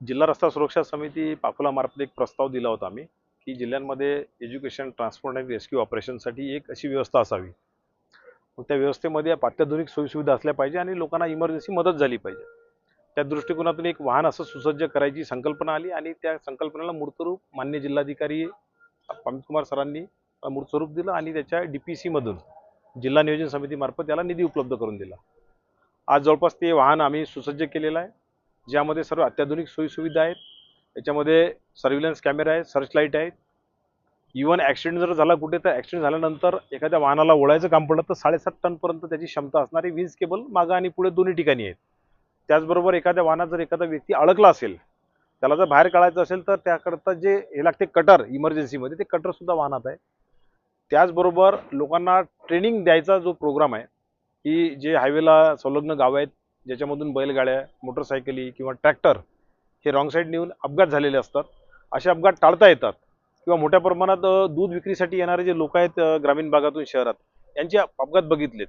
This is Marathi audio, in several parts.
जिल्हा रस्ता सुरक्षा समिती पाफोलामार्फत एक प्रस्ताव दिला होता आम्ही की जिल्ह्यांमध्ये एज्युकेशन ट्रान्सपोर्ट आणि रेस्क्यू ऑपरेशनसाठी एक अशी व्यवस्था असावी. मग त्या व्यवस्थेमध्ये अत्याधुनिक सोयीसुविधा असल्या पाहिजे आणि लोकांना इमर्जन्सी मदत झाली पाहिजे. त्या दृष्टिकोनातून एक वाहन असं सुसज्ज करायची संकल्पना आली आणि त्या संकल्पनेला मूर्तरूप मान्य जिल्हाधिकारी अमित कुमार सरांनी मूर्तरूप दिलं आणि त्याच्या DPC मधून जिल्हा नियोजन समितीमार्फत त्याला निधी उपलब्ध करून दिला. आज जवळपास ते वाहन आम्ही सुसज्ज केलेलं आहे, ज्यामध्ये सर्व अत्याधुनिक सोयीसुविधा आहेत. याच्यामध्ये सर्व्हिलन्स कॅमेरा आहे, सर्च लाईट आहेत. इव्हन ॲक्सिडेंट जर झाला कुठे तर ॲक्सिडेंट झाल्यानंतर एखाद्या वाहनाला ओढायचं काम पडलं तर 7.5 टनपर्यंत त्याची क्षमता असणारी वीज केबल मागं आणि पुढे दोन्ही ठिकाणी आहेत. त्याचबरोबर एखाद्या वाहनात जर एखादा व्यक्ती अडकला असेल, त्याला जर बाहेर काढायचं असेल तर त्याकरता जे हे लागते कटर इमर्जन्सीमध्ये, ते कटर सुद्धा वाहनात आहे. त्याचबरोबर लोकांना ट्रेनिंग द्यायचा जो प्रोग्राम आहे की जे हायवेला संलग्न गावं आहेत, ज्याच्यामधून बैलगाड्या, मोटरसायकली किंवा ट्रॅक्टर हे रॉंग साईड नेऊन अपघात झालेले असतात. असे अपघात टाळता येतात. किंवा मोठ्या प्रमाणात दूध विक्रीसाठी येणारे जे लोक आहेत ग्रामीण भागातून शहरात, यांचे अपघात बघितलेत,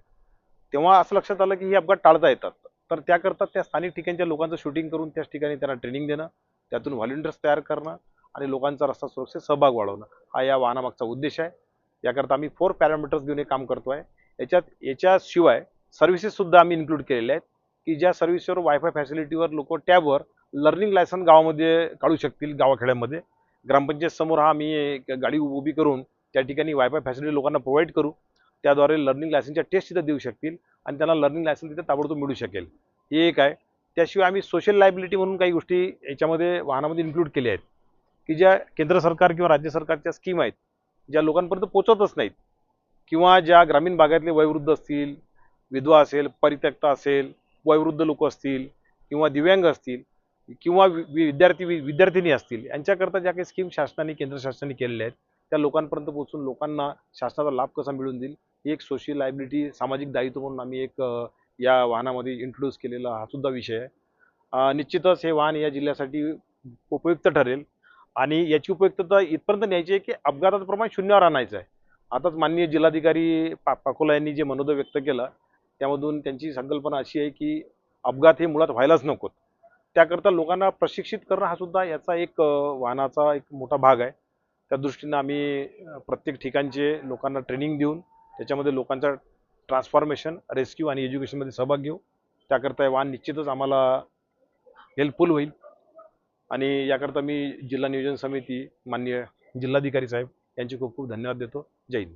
तेव्हा असं लक्षात आलं की हे अपघात टाळता येतात. तर त्याकरता त्या स्थानिक ठिकाणच्या लोकांचं शूटिंग करून त्याच ठिकाणी त्यांना ट्रेनिंग देणं, त्यातून व्हॉलेंटियर्स तयार करणं आणि लोकांचा रस्ता सुरक्षेत सहभाग वाढवणं हा या वाहनामागचा उद्देश आहे. याकरता आम्ही 4 पॅरामीटर्स घेऊन हे काम करतोय. याच्याशिवाय सर्व्हिसेस सुद्धा आम्ही इन्क्लूड केलेल्या आहेत की ज्या सर्व्हिसवर वायफाय फॅसिलिटीवर लोक टॅबवर लर्निंग लायसन गावामध्ये काढू शकतील. गावाखेड्यामध्ये ग्रामपंचायत समोर हा आम्ही एक गाडी उभी करून त्या ठिकाणी वायफाय फॅसिलिटी लोकांना प्रोव्हाइड करू. त्याद्वारे लर्निंग लायसनच्या टेस्ट तिथं देऊ शकतील आणि त्यांना लर्निंग लायसन तिथे ताबडतोब मिळू शकेल. हे एक आहे. त्याशिवाय आम्ही सोशल लायबिलिटी म्हणून काही गोष्टी याच्यामध्ये वाहनामध्ये इन्क्लूड केल्या आहेत की ज्या केंद्र सरकार किंवा राज्य सरकारच्या स्कीम आहेत, ज्या लोकांपर्यंत पोहोचतच नाहीत किंवा ज्या ग्रामीण भागातले वयोवृद्ध असतील, विधवा असेल, परित्यक्ता असेल, वयोवृद्ध लोक असतील किंवा दिव्यांग असतील किंवा विद्यार्थिनी असतील, यांच्याकरता ज्या काही स्कीम शासनाने केंद्र शासनाने केलेल्या आहेत त्या लोकांपर्यंत पोहोचून लोकांना शासनाचा लाभ कसा मिळून देईल ही एक सोशल लायबिलिटी, सामाजिक दायित्व म्हणून आम्ही एक या वाहनामध्ये इंट्रोड्यूस केलेला हा सुद्धा विषय आहे. निश्चितच हे वाहन या जिल्ह्यासाठी उपयुक्त ठरेल आणि याची उपयुक्तता इथपर्यंत न्यायची आहे की अपघाताचं प्रमाण शून्यावर आणायचं आहे. आताच माननीय जिल्हाधिकारी पाकोला यांनी जे मनोदय व्यक्त केलं त्यामधून त्यांची संकल्पना अशी आहे की अपघात हे मुळात व्हायलाच नकोत. त्याकरता लोकांना प्रशिक्षित करणं हा सुद्धा याचा एक वाहनाचा एक मोठा भाग आहे. त्या दृष्टीनं आम्ही प्रत्येक ठिकाणचे लोकांना ट्रेनिंग देऊन त्याच्यामध्ये लोकांचा ट्रान्सफॉर्मेशन, रेस्क्यू आणि एज्युकेशनमध्ये सहभाग घेऊ. त्याकरता हे वाहन निश्चितच आम्हाला हेल्पफुल होईल आणि याकरता मी जिल्हा नियोजन समिती, माननीय जिल्हाधिकारी साहेब यांचे खूप खूप धन्यवाद देतो. जय हिंद.